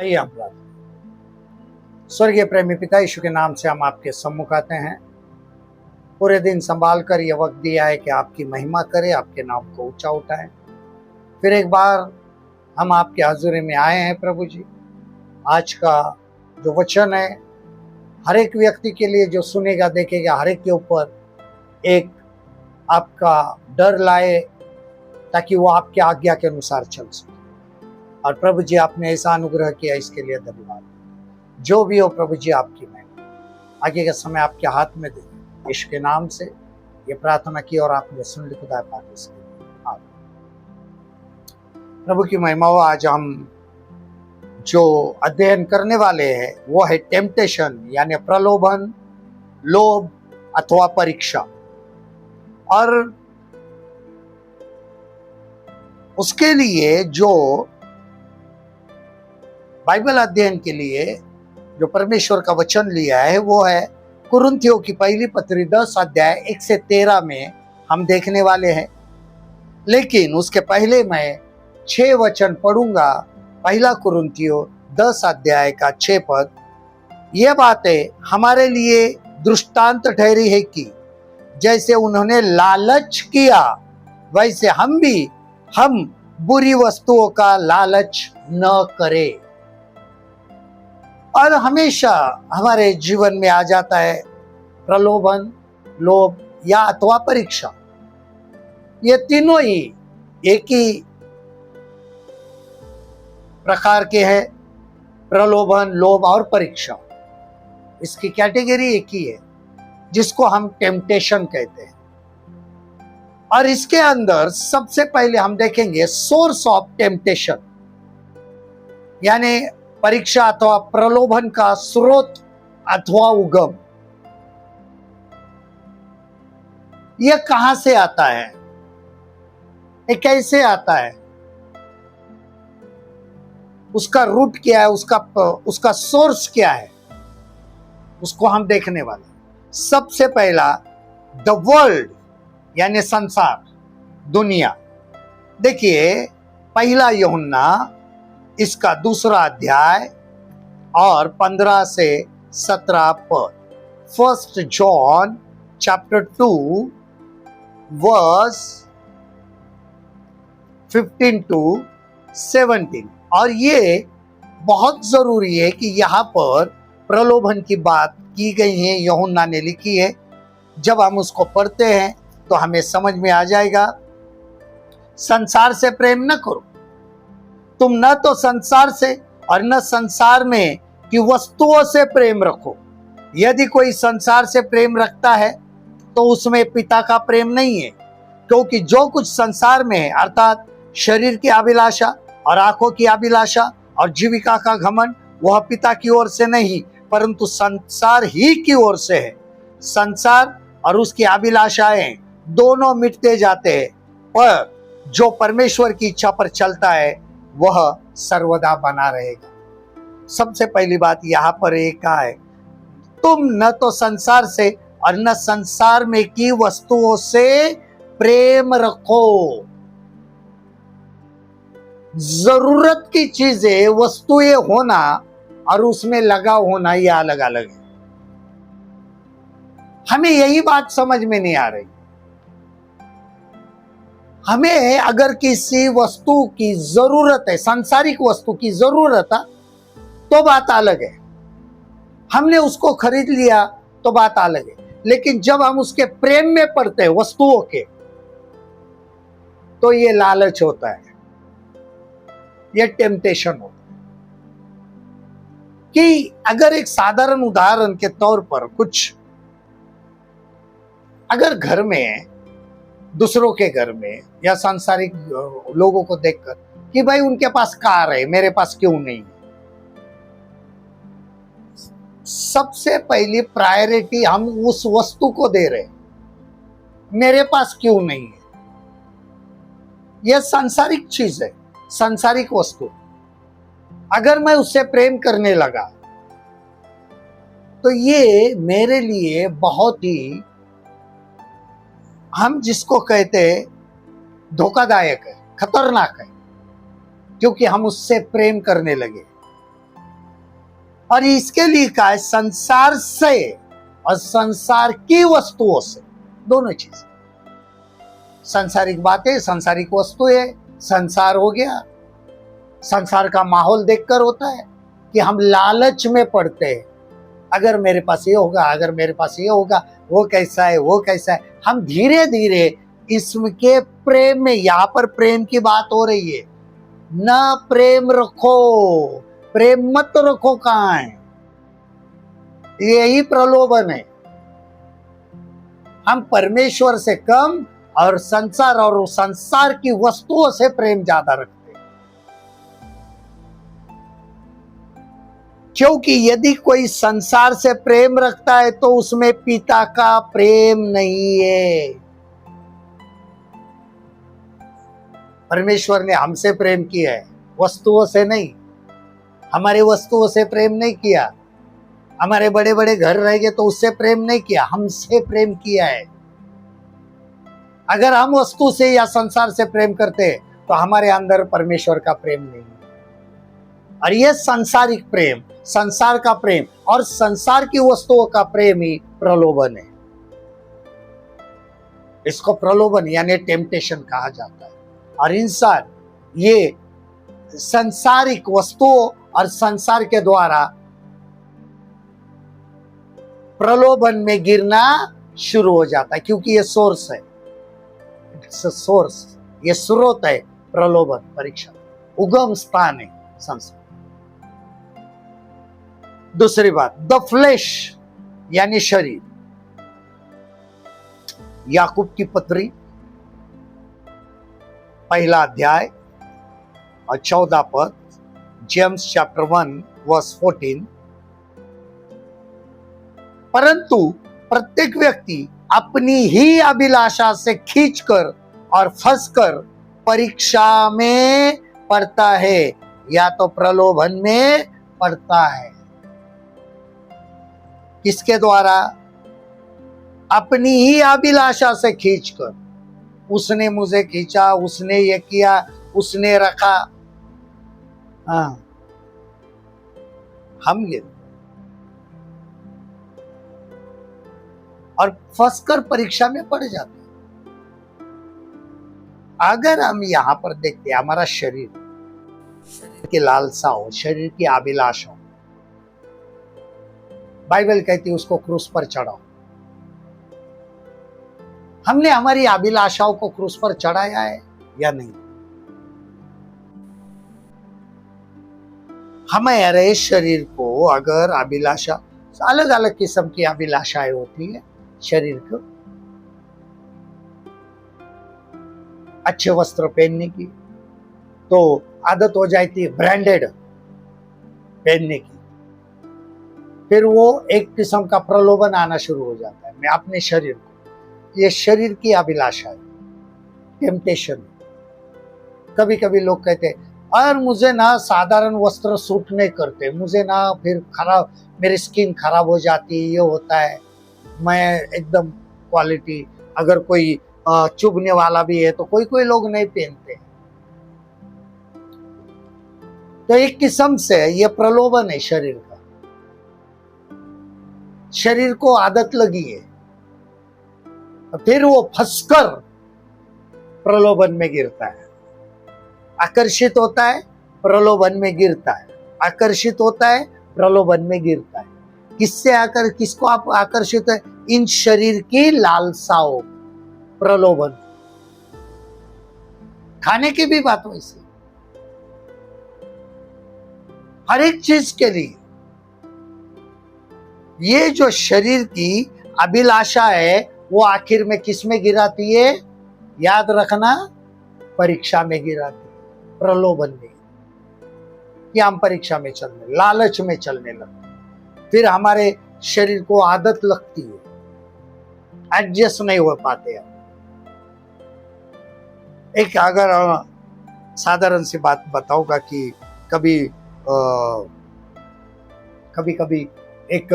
आइए हम प्रार्थना। स्वर्गीय प्रेमी पिता, यीशु के नाम से हम आपके सम्मुख आते हैं। पूरे दिन संभाल कर यह वक्त दिया है कि आपकी महिमा करें, आपके नाम को ऊंचा उठाएं। फिर एक बार हम आपके हाजुरी में आए हैं प्रभु जी। आज का जो वचन है, हर एक व्यक्ति के लिए जो सुनेगा देखेगा, हर एक के ऊपर एक आपका डर लाए, ताकि वो आपके आज्ञा के अनुसार चल सके। और प्रभु जी, आपने ऐसा अनुग्रह किया, इसके लिए धन्यवाद। जो भी हो प्रभु जी, आपकी महिमा आगे का समय आपके हाथ में दे। यीशु के नाम से ये प्रार्थना की और आपने सुन ली। खुदा पाक इसके लिए आमीन। प्रभु की महिमा हो। आज हम जो अध्ययन करने वाले हैं वो है टेम्पटेशन, यानी प्रलोभन, लोभ अथवा परीक्षा। और उसके लिए जो बाइबल अध्ययन के लिए जो परमेश्वर का वचन लिया है वो है कुरिन्थियों की पहली पत्री 10 अध्याय 1 से 13 में हम देखने वाले हैं। लेकिन उसके पहले मैं 6 वचन पढ़ूंगा। पहला कुरिन्थियों 10 अध्याय का 6 पद। यह बातें हमारे लिए दृष्टांत ठहरी है कि जैसे उन्होंने लालच किया, वैसे हम बुरी वस्तुओं का लालच न करें। और हमेशा हमारे जीवन में आ जाता है प्रलोभन, लोभ या अथवा परीक्षा। ये तीनों ही एक ही प्रकार के हैं, प्रलोभन, लोभ और परीक्षा। इसकी कैटेगरी एक ही है, जिसको हम टेम्पटेशन कहते हैं। और इसके अंदर सबसे पहले हम देखेंगे सोर्स ऑफ टेम्पटेशन, यानी परीक्षा अथवा प्रलोभन का स्रोत अथवा उगम। यह कहां से आता है, ये कैसे आता है, उसका रूट क्या है, उसका सोर्स क्या है, उसको हम देखने वाले। सबसे पहला द वर्ल्ड, यानी संसार, दुनिया। देखिए पहला यूहन्ना इसका 2 अध्याय और 15 से 17 पद। 1 जॉन चैप्टर 2 वर्स 15 to 17। और ये बहुत जरूरी है कि यहाँ पर प्रलोभन की बात की गई है, यूहन्ना ने लिखी है। जब हम उसको पढ़ते हैं तो हमें समझ में आ जाएगा। संसार से प्रेम न करो, तुम न तो संसार से और न संसार में की वस्तुओं से प्रेम रखो। यदि कोई संसार से प्रेम रखता है तो उसमें पिता का प्रेम नहीं है। क्योंकि जो कुछ संसार में है, अर्थात शरीर की अभिलाषा और आंखों की अभिलाषा और जीविका का घमंड, वह पिता की ओर से नहीं परंतु संसार ही की ओर से है। संसार और उसकी अभिलाषाएं दोनों मिटते जाते हैं, पर जो परमेश्वर की इच्छा पर चलता है वह सर्वदा बना रहेगा। सबसे पहली बात यहाँ पर एक है, तुम न तो संसार से और न संसार में की वस्तुओं से प्रेम रखो। जरूरत की चीजें, वस्तुएं होना और उसमें लगा होना, यह अलग अलग है। हमें यही बात समझ में नहीं आ रही। हमें अगर किसी वस्तु की जरूरत है, सांसारिक वस्तु की जरूरत है, तो बात अलग है। हमने उसको खरीद लिया तो बात अलग है। लेकिन जब हम उसके प्रेम में पड़ते हैं वस्तुओं के, तो ये लालच होता है, ये टेम्पटेशन होता है। कि अगर एक साधारण उदाहरण के तौर पर कुछ, अगर घर में, दूसरों के घर में या सांसारिक लोगों को देखकर कि भाई उनके पास कार है, मेरे पास क्यों नहीं, सबसे पहली प्रायोरिटी हम उस वस्तु को दे रहे, मेरे पास क्यों नहीं है। यह सांसारिक चीज है, सांसारिक वस्तु। अगर मैं उससे प्रेम करने लगा तो ये मेरे लिए बहुत ही, हम जिसको कहते हैं धोखादायक है, खतरनाक है, क्योंकि हम उससे प्रेम करने लगे। और इसके लिए कहा है संसार से और संसार की वस्तुओं से, दोनों चीज। सांसारिक बातें, सांसारिक वस्तुएं, संसार हो गया। संसार का माहौल देखकर होता है कि हम लालच में पड़ते हैं, अगर मेरे पास ये होगा, अगर मेरे पास ये होगा, वो कैसा है, वो कैसा है। हम धीरे धीरे इसके प्रेम में, यहां पर प्रेम की बात हो रही है, न प्रेम रखो, प्रेम मत रखो, कहां है, यही प्रलोभन है। हम परमेश्वर से कम और संसार की वस्तुओं से प्रेम ज्यादा रखते हैं। क्योंकि यदि कोई संसार से प्रेम रखता है तो उसमें पिता का प्रेम नहीं है। परमेश्वर ने हमसे प्रेम किया है, वस्तुओं से नहीं। हमारे वस्तुओं से प्रेम नहीं किया, हमारे बड़े बड़े घर रह गए तो उससे प्रेम नहीं किया, हमसे प्रेम किया है। अगर हम वस्तु से या संसार से प्रेम करते हैं तो हमारे अंदर परमेश्वर का प्रेम नहीं है। और यह सांसारिक प्रेम, संसार का प्रेम और संसार की वस्तुओं का प्रेम ही प्रलोभन है। इसको प्रलोभन यानी टेम्पटेशन कहा जाता है। और इंसान ये संसारिक वस्तुओं और संसार के द्वारा प्रलोभन में गिरना शुरू हो जाता है, क्योंकि ये सोर्स है, सोर्स, ये स्रोत है प्रलोभन, परीक्षा, उगम स्थान है संसार। दूसरी बात, द फ्लेश यानी शरीर। याकूब की पत्री 1 अध्याय और 14 पद, जेम्स चैप्टर 1 वर्स 14। परंतु प्रत्येक व्यक्ति अपनी ही अभिलाषा से खींचकर और फंसकर परीक्षा में पड़ता है या तो प्रलोभन में पड़ता है। किसके द्वारा? अपनी ही अभिलाषा से खींचकर। उसने मुझे खींचा, उसने ये किया, उसने रखा, हम ये और फंसकर परीक्षा में पड़ जाते हैं। अगर हम यहां पर देखते हैं, हमारा शरीर की लालसा हो, शरीर की अभिलाषा हो, बाइबल कहती है उसको क्रूस पर चढ़ाओ। हमने हमारी अभिलाषाओं को क्रूस पर चढ़ाया है या नहीं? हमारे शरीर को अगर अभिलाषा, अलग अलग किस्म की अभिलाषाएं होती है शरीर को, अच्छे वस्त्र पहनने की तो आदत हो जाती है ब्रांडेड पहनने की, फिर वो एक किस्म का प्रलोभन आना शुरू हो जाता है। मैं अपने शरीर को, ये शरीर की अभिलाषा है, टेम्पटेशन। कभी कभी लोग कहते हैं और मुझे ना साधारण वस्त्र सूट नहीं करते, मुझे ना फिर खराब, मेरी स्किन खराब हो जाती है, ये होता है, मैं एकदम क्वालिटी, अगर कोई चुभने वाला भी है तो कोई कोई लोग नहीं पहनते। तो एक किस्म से ये प्रलोभन है शरीर का, शरीर को आदत लगी है, फिर वो फंसकर प्रलोभन में गिरता है। आकर्षित होता है, प्रलोभन में गिरता है, आकर्षित होता है, प्रलोभन में गिरता है। किससे आकर, किसको आप आकर्षित है? इन शरीर की लालसाओं, प्रलोभन। खाने की भी बात वैसी, हर एक चीज के लिए ये जो शरीर की अभिलाषा है वो आखिर में किस में गिराती है? याद रखना, परीक्षा में गिराती है, प्रलोभन में। कि हम परीक्षा में चलने, लालच में चलने लगते, फिर हमारे शरीर को आदत लगती है, एडजस्ट नहीं हो पाते हैं। एक अगर साधारण सी बात बताऊंगा कि कभी कभी एक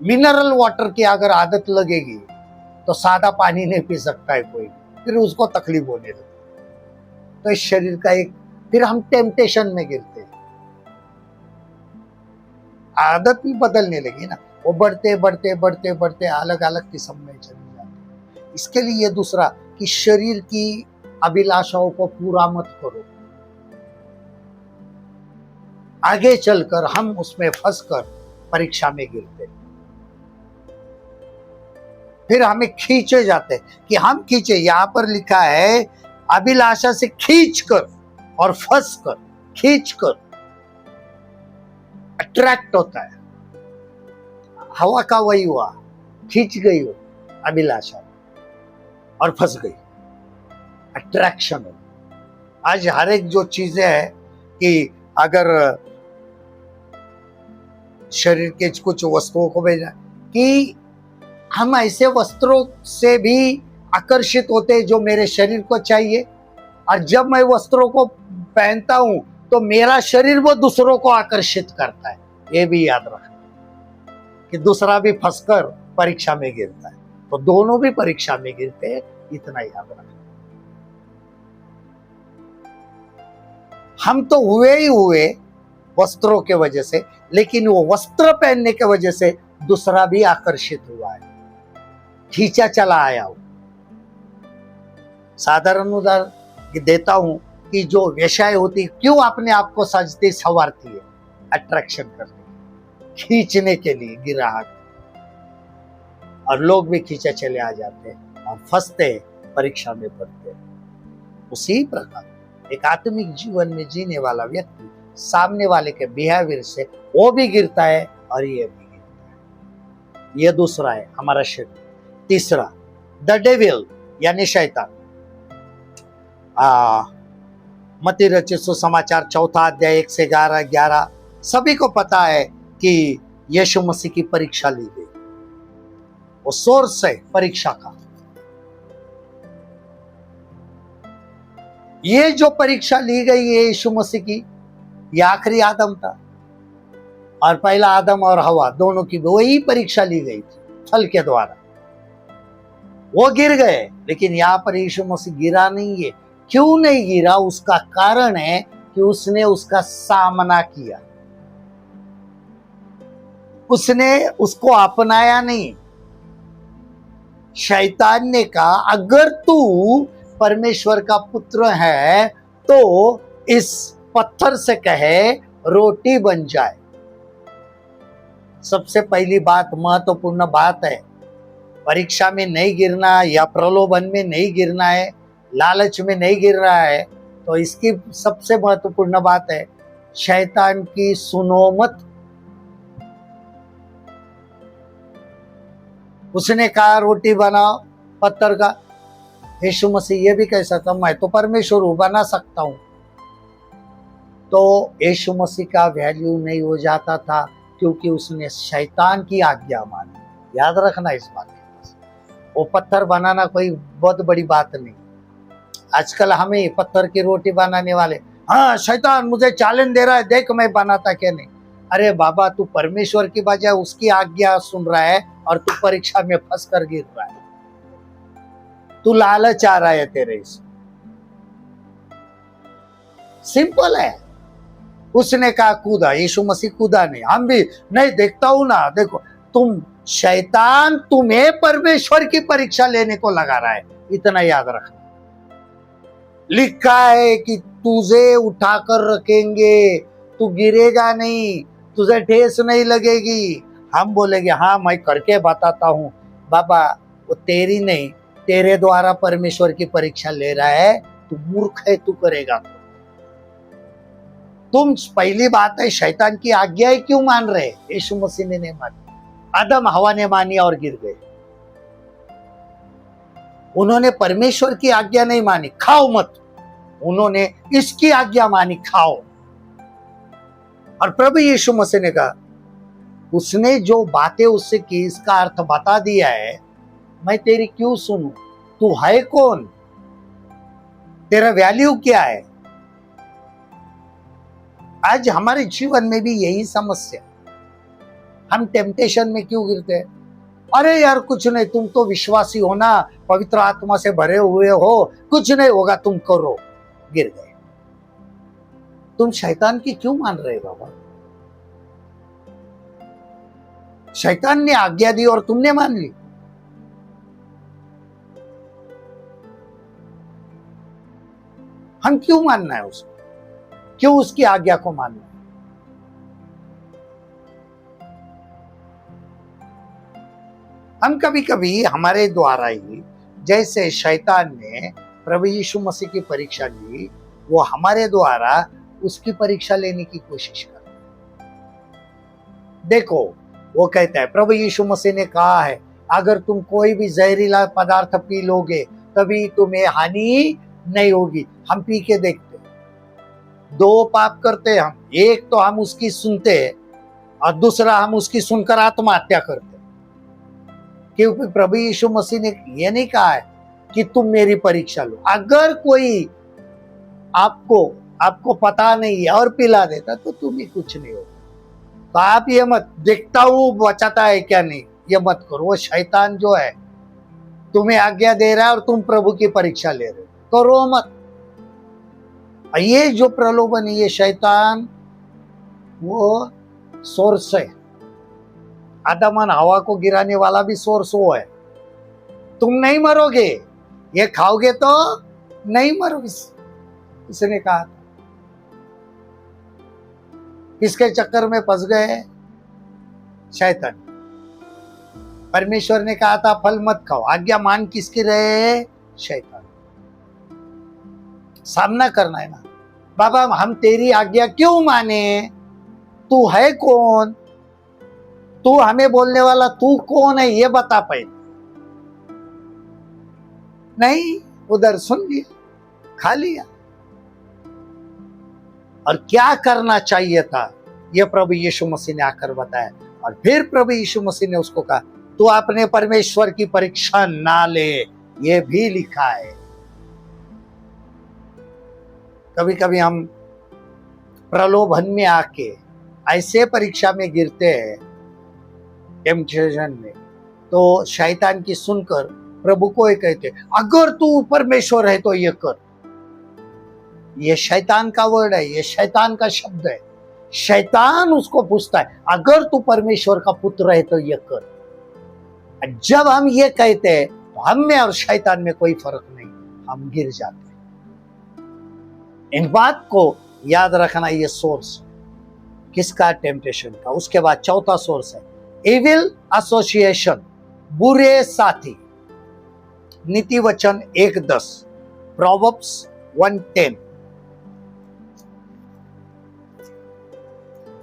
मिनरल वाटर की अगर आदत लगेगी तो सादा पानी नहीं पी सकता है कोई, फिर उसको तकलीफ होने लगती। तो इस शरीर का एक, फिर हम टेम्पटेशन में गिरते हैं। आदत भी बदलने लगी ना, वो बढ़ते बढ़ते बढ़ते बढ़ते अलग अलग किस्म में चले जाते। इसके लिए दूसरा कि शरीर की अभिलाषाओं को पूरा मत करो, आगे चलकर हम उसमें फंसकर परीक्षा में गिरते, फिर हमें खींचे जाते कि हम खींचे। यहां पर लिखा है अभिलाषा से खींचकर और फंसकर, खींचकर अट्रैक्ट होता है। हवा का वही हुआ, खींच गई हो अभिलाषा और फंस गई, अट्रैक्शन हो। आज हर एक जो चीजें है कि अगर शरीर के कुछ वस्तुओं को भेजा कि हम ऐसे वस्त्रों से भी आकर्षित होते हैं जो मेरे शरीर को चाहिए, और जब मैं वस्त्रों को पहनता हूं तो मेरा शरीर वो दूसरों को आकर्षित करता है। ये भी याद रखना कि दूसरा भी फंसकर परीक्षा में गिरता है, तो दोनों भी परीक्षा में गिरते हैं, इतना याद रखना। हम तो हुए ही हुए वस्त्रों के वजह से, लेकिन वो वस्त्र पहनने के वजह से दूसरा भी आकर्षित हुआ है, खींचा चला आया हो। साधारण उदाहरण देता हूं कि जो वेश्याएं होती क्यों अपने आप को सजती संवारती है, अट्रैक्शन करने, खींचने के लिए ग्राहक, और लोग भी खींचे चले आ जाते हैं और फंसते हैं, परीक्षा में पड़ते हैं। उसी प्रकार एक आत्मिक जीवन में जीने वाला व्यक्ति सामने वाले के बिहेवियर से वो भी गिरता है और ये भी गिरता है। ये दूसरा है हमारा शरीर। तीसरा द डेविल यानी शैतान। मत्ती रचित सुसमाचार 4 अध्याय 1 से 11 सभी को पता है कि यीशु मसीह की परीक्षा ली गई, वो सोर्स है परीक्षा का। ये जो परीक्षा ली गई है यीशु मसीह की, ये आखिरी आदम था, और पहला आदम और हवा दोनों की वही परीक्षा ली गई थी फल के द्वारा। वो गिर गए, लेकिन यहां पर यीशु मसीह गिरा नहीं है। क्यों नहीं गिरा? उसका कारण है कि उसने उसका सामना किया, उसने उसको अपनाया नहीं। शैतान ने कहा अगर तू परमेश्वर का पुत्र है तो इस पत्थर से कहे रोटी बन जाए। सबसे पहली बात, महत्वपूर्ण बात है, परीक्षा में नहीं गिरना या प्रलोभन में नहीं गिरना है, लालच में नहीं गिर रहा है, तो इसकी सबसे महत्वपूर्ण बात है शैतान की सुनो मत। उसने कहा रोटी बनाओ पत्थर का, यीशु मसीह ये भी कह सकता मैं तो परमेश्वर हूं, बना सकता हूं। तो यीशु मसीह का वैल्यू नहीं हो जाता था क्योंकि उसने शैतान की आज्ञा मानी। याद रखना इस बात को। वो पत्थर बनाना कोई बहुत बड़ी बात नहीं। आजकल हमें पत्थर की रोटी बनाने वाले, हाँ शैतान मुझे चैलेंज दे रहा है, देख मैं बनाता क्या नहीं। अरे बाबा, तू परमेश्वर की बजाय उसकी आज्ञा सुन रहा है और तू परीक्षा में फंस कर गिर रहा है। तू लालच आ रहा है तेरे से। सिंपल है। उसने कहा कूदा, यीशु मसीह कूदा नहीं। हम भी नहीं, देखता हूं ना, देखो तुम, शैतान तुम्हें परमेश्वर की परीक्षा लेने को लगा रहा है, इतना याद रखना। लिखा है कि तुझे उठाकर रखेंगे, तू गिरेगा नहीं, तुझे ठेस नहीं लगेगी। हम बोलेंगे हाँ मैं करके बताता हूं। बाबा, वो तेरी नहीं, तेरे द्वारा परमेश्वर की परीक्षा ले रहा है, तू मूर्ख है, तू करेगा। तुम, पहली बात है शैतान की आज्ञा क्यों मान रहे? यीशु मसीह ने नहीं मानी, आदम हवा ने मानी और गिर गए। उन्होंने परमेश्वर की आज्ञा नहीं मानी, खाओ मत, उन्होंने इसकी आज्ञा मानी, खाओ। और प्रभु यीशु मसीह ने कहा, उसने जो बातें उससे की इसका अर्थ बता दिया है, मैं तेरी क्यों सुनूं? तू है कौन? तेरा वैल्यू क्या है? आज हमारे जीवन में भी यही समस्या। हम टेम्पटेशन में क्यों गिरते हैं? अरे यार कुछ नहीं, तुम तो विश्वासी हो ना, पवित्र आत्मा से भरे हुए हो, कुछ नहीं होगा, तुम करो। गिर गए। तुम शैतान की क्यों मान रहे बाबा? शैतान ने आज्ञा दी और तुमने मान ली। हम क्यों मानना है उसको? क्यों उसकी आज्ञा को मानना है? हम कभी कभी हमारे द्वारा ही, जैसे शैतान ने प्रभु यीशु मसीह की परीक्षा ली, वो हमारे द्वारा उसकी परीक्षा लेने की कोशिश कर। देखो, वो कहता है, प्रभु यीशु मसीह ने कहा है, अगर तुम कोई भी जहरीला पदार्थ पी लोगे तभी तुम्हें हानि नहीं होगी। हम पी के देखते, दो पाप करते हम, एक तो हम उसकी सुनते और दूसरा हम उसकी सुनकर आत्महत्या करते। क्योंकि प्रभु यीशु मसीह ने यह नहीं कहा है कि तुम मेरी परीक्षा लो। अगर कोई आपको पता नहीं है और पिला देता तो तुम्हें कुछ नहीं होगा। तो आप ये मत, देखता हूं बचाता है क्या नहीं, ये मत करो। वो शैतान जो है तुम्हें आज्ञा दे रहा है और तुम प्रभु की परीक्षा ले रहे हो, करो मत। ये जो प्रलोभन है, ये शैतान वो सोर्स है। आदम और हवा को गिराने वाला भी सोर्स वो है। तुम नहीं मरोगे, ये खाओगे तो नहीं मरोगे, उसने कहा। किसके चक्कर में फंस गए? शैतान। परमेश्वर ने कहा था फल मत खाओ, आज्ञा मान किसकी रहे? शैतान। सामना करना है ना, बाबा हम तेरी आज्ञा क्यों माने? तू है कौन? तू हमें बोलने वाला तू कौन है, ये बता पाए। नहीं, उधर सुन लिया, खा लिया। और क्या करना चाहिए था, यह प्रभु यीशु मसीह ने आकर बताया। और फिर प्रभु यीशु मसीह ने उसको कहा, तू अपने परमेश्वर की परीक्षा ना ले, यह भी लिखा है। कभी कभी हम प्रलोभन में आके ऐसे परीक्षा में गिरते हैं, टेम्पटेशन में, तो शैतान की सुनकर प्रभु को ये कहते, अगर तू परमेश्वर है तो ये कर। ये शैतान का वर्ड है, ये शैतान का शब्द है। शैतान उसको पूछता है, अगर तू परमेश्वर का पुत्र है तो ये कर। जब हम ये कहते हैं तो हम में और शैतान में कोई फर्क नहीं, हम गिर जाते हैं। इन बात को याद रखना। ये सोर्स किसका? टेम्पटेशन का। उसके बाद चौथा सोर्स है एविल एसोसिएशन, बुरे साथी। नीति वचन 1:10, प्रोवर्ब्स 1:10।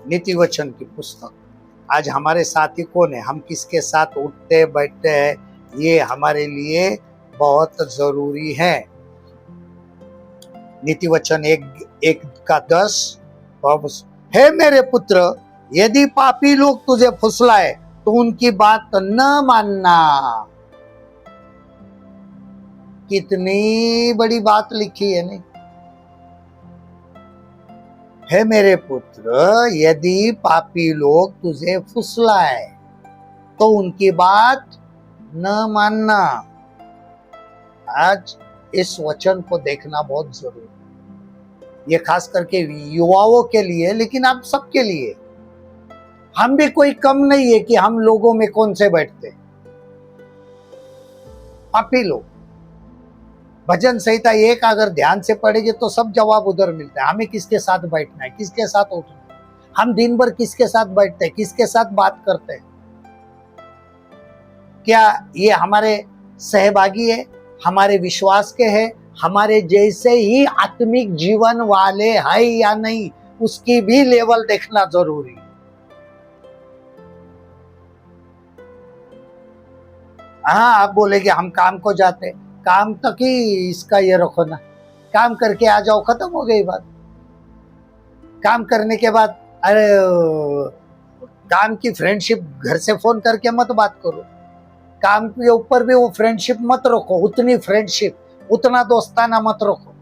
नीति वचन की पुस्तक। आज हमारे साथी कौन है, हम किसके साथ उठते बैठते हैं, ये हमारे लिए बहुत जरूरी है। नीति वचन 1:10, हे मेरे पुत्र, यदि पापी लोग तुझे फुसलाए तो उनकी बात न मानना। कितनी बड़ी बात लिखी है नहीं? हे मेरे पुत्र, यदि पापी लोग तुझे फुसलाए तो उनकी बात न मानना। आज इस वचन को देखना बहुत जरूरी है। ये खास करके युवाओं के लिए, लेकिन आप सबके लिए। हम भी कोई कम नहीं है कि हम लोगों में कौन से बैठते। पापी लोग। भजन संहिता 1 अगर ध्यान से पढ़ेंगे तो सब जवाब उधर मिलता है। हमें किसके साथ बैठना है, किसके साथ उठना है, हम दिन भर किसके साथ बैठते हैं, किसके साथ बात करते हैं। क्या ये हमारे सहभागी है, हमारे विश्वास के है, हमारे जैसे ही आत्मिक जीवन वाले है या नहीं, उसकी भी लेवल देखना जरूरी है। हाँ, आप बोलेंगे हम काम को जाते, काम तक ही इसका ये रखो ना, काम करके आ जाओ, खत्म हो गई बात। काम करने के बाद अरे काम की फ्रेंडशिप घर से फोन करके मत बात करो। काम के ऊपर भी वो फ्रेंडशिप मत रखो, उतनी फ्रेंडशिप, उतना दोस्ताना मत रखो।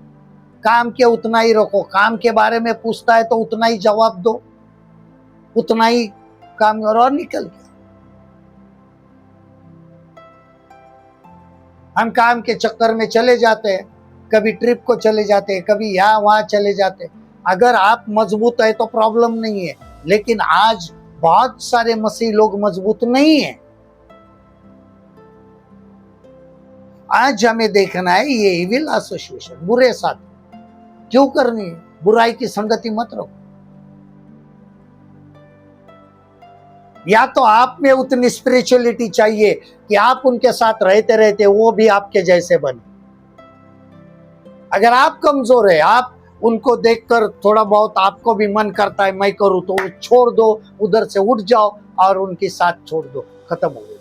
काम के उतना ही रखो। काम के बारे में पूछता है तो उतना ही जवाब दो, उतना ही काम करो और निकल गया। हम काम के चक्कर में चले जाते हैं, कभी ट्रिप को चले जाते हैं, कभी यहाँ वहां चले जाते हैं। अगर आप मजबूत है तो प्रॉब्लम नहीं है, लेकिन आज बहुत सारे मसीह लोग मजबूत नहीं है। आज हमें देखना है ये इविल एसोसिएशन, बुरे साथी क्यों करनी है? बुराई की संगति मत रखो। या तो आप में उतनी स्पिरिचुअलिटी चाहिए कि आप उनके साथ रहते रहते वो भी आपके जैसे बने। अगर आप कमजोर है, आप उनको देखकर थोड़ा बहुत आपको भी मन करता है मैं करूं, तो छोड़ दो, उधर से उठ जाओ और उनके साथ छोड़ दो, खत्म हो गया।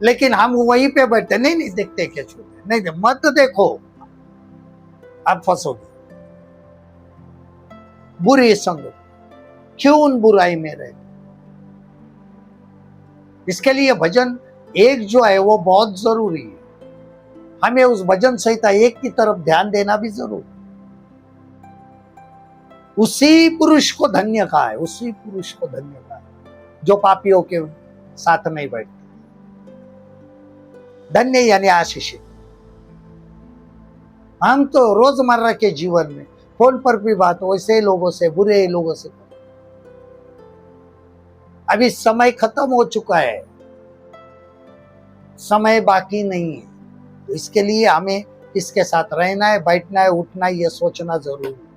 लेकिन हम वहीं पे बैठते, नहीं नहीं देखते क्या छोड़ते, नहीं मत देखो, आप फंसोगे। बुरी संगत, क्यों उन बुराई में रहे? इसके लिए भजन एक जो है वो बहुत जरूरी है। हमें उस भजन संहिता एक की तरफ ध्यान देना भी जरूरी। उसी पुरुष को धन्य कहा है, उसी पुरुष को धन्य कहा है जो पापियों के साथ नहीं बैठते। धन्य यानी आशीषित। हम तो रोजमर्रा के जीवन में फोन पर भी बात वैसे लोगों से, बुरे लोगों से। अभी समय खत्म हो चुका है, समय बाकी नहीं है। तो इसके लिए हमें किसके साथ रहना है, बैठना है, उठना है, यह सोचना जरूरी है।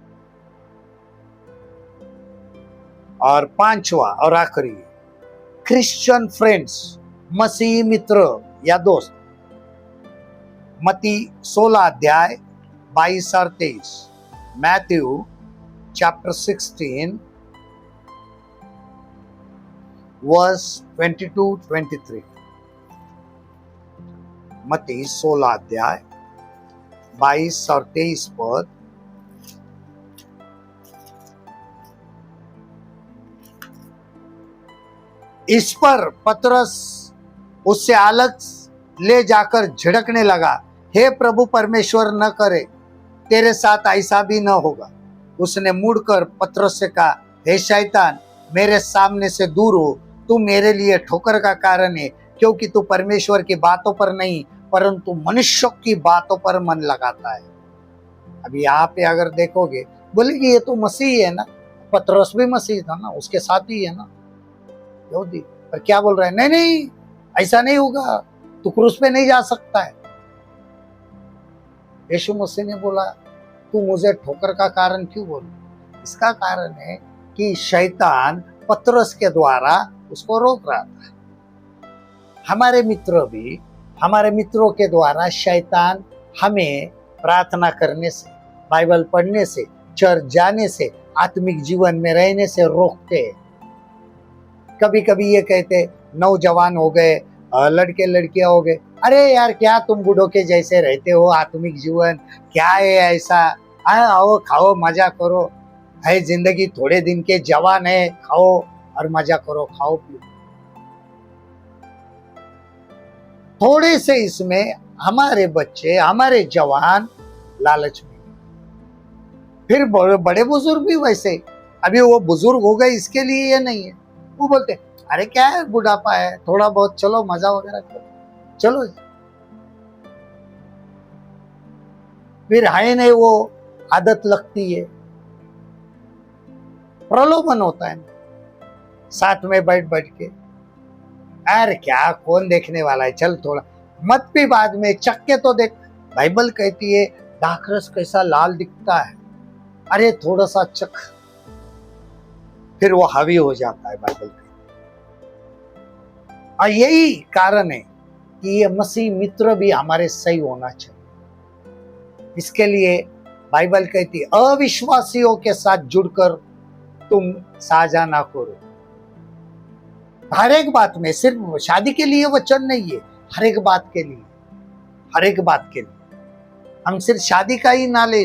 और पांचवा और आखिरी, क्रिश्चियन फ्रेंड्स, मसीही मित्र या दोस्त। मत्ती 16 अध्याय 22 और 23, मैथ्यू चैप्टर 16 वर्स 22-23। मत्ती 16 अध्याय 22 और 23 पद। इस पर पतरस उससे अलग ले जाकर झिड़कने लगा, हे प्रभु परमेश्वर, न करे, तेरे साथ ऐसा भी न होगा। उसने मुड़कर पतरस से कहा, हे शैतान, मेरे सामने से दूर हो, तू मेरे लिए ठोकर का कारण है, क्योंकि तू परमेश्वर की बातों पर नहीं परंतु मनुष्यों की बातों पर मन लगाता है। अभी यहाँ पे अगर देखोगे, बोलेगी ये तो मसीह है ना, पतरस भी मसीह था ना, उसके साथ ही है ना यहूदी। पर क्या बोल रहा है, नहीं नहीं ऐसा नहीं होगा, तू क्रूस पे नहीं जा सकता है। यीशु मसीह ने बोला, तू मुझे ठोकर का कारण क्यों बोल? इसका कारण है कि शैतान पतरस के द्वारा उसको रोक रहा था। हमारे मित्र भी, हमारे मित्रों के द्वारा शैतान हमें प्रार्थना करने से, बाइबल पढ़ने से, चर्च जाने से, आत्मिक जीवन में रहने से रोकते हैं। कभी कभी ये कहते, नौजवान हो गए, लड़के लड़कियां हो गए, अरे यार क्या तुम बूढ़ों के जैसे रहते हो, आत्मिक जीवन क्या है ऐसा, आओ खाओ मजा करो, है जिंदगी थोड़े दिन के, जवान है, खाओ और मजा करो, खाओ पियो। थोड़े से इसमें हमारे बच्चे, हमारे जवान लालच में। फिर बड़े बुजुर्ग भी वैसे, अभी वो बुजुर्ग हो गए इसके लिए ये नहीं है, वो बोलते अरे क्या है, बुढ़ापा है, थोड़ा बहुत चलो मजा वगैरह करो, चलो। फिर है नहीं, वो आदत लगती है, प्रलोभन होता है साथ में बैठ बैठ के, अरे क्या कौन देखने वाला है, चल थोड़ा मत भी, बाद में चख के तो देख। बाइबल कहती है दाखरस कैसा लाल दिखता है, अरे थोड़ा सा चख, फिर वो हावी हो जाता है, बाइबल कहती है। और यही कारण है कि ये मसीह मित्र भी हमारे सही होना चाहिए। इसके लिए बाइबल कहती है अविश्वासियों के साथ जुड़कर तुम साझा ना करो। हर एक बात में, सिर्फ शादी के लिए वचन नहीं है, हर एक बात के लिए, हर एक बात के लिए। हम सिर्फ शादी का ही ना ले,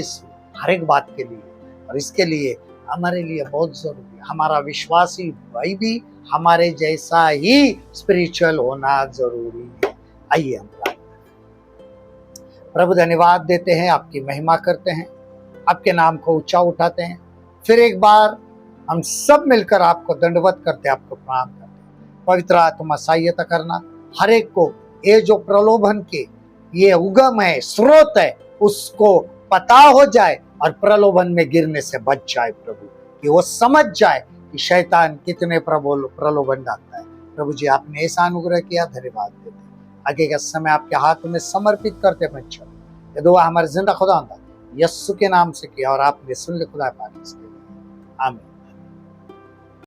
हर एक बात के लिए। और इसके लिए हमारे लिए बहुत जरूरी है, हमारा विश्वासी भाई भी हमारे जैसा ही स्पिरिचुअल होना जरूरी है। आइए हम प्रभु धन्यवाद देते हैं, आपकी महिमा करते हैं, आपके नाम को ऊंचा उठाते हैं। फिर एक बार हम सब मिलकर आपको दंडवत करते, आपको प्रणाम करते हैं। पवित्र आत्मा सहायता करना, हर एक को ये जो प्रलोभन के ये उगम है, स्रोत है, उसको पता हो जाए और प्रलोभन में गिरने से बच जाए प्रभु, कि वो समझ जाए कि शैतान कितने प्रलोभन डालता है। प्रभु जी आपने ऐसा अनुग्रह किया, धन्यवाद देते हैं। आगे का समय आपके हाथ में समर्पित करते बच्चों, ये दुआ हमारे जिंदा खुदा यस्सु के नाम से किया और आपने सुन ले खुदा पाक। आमीन।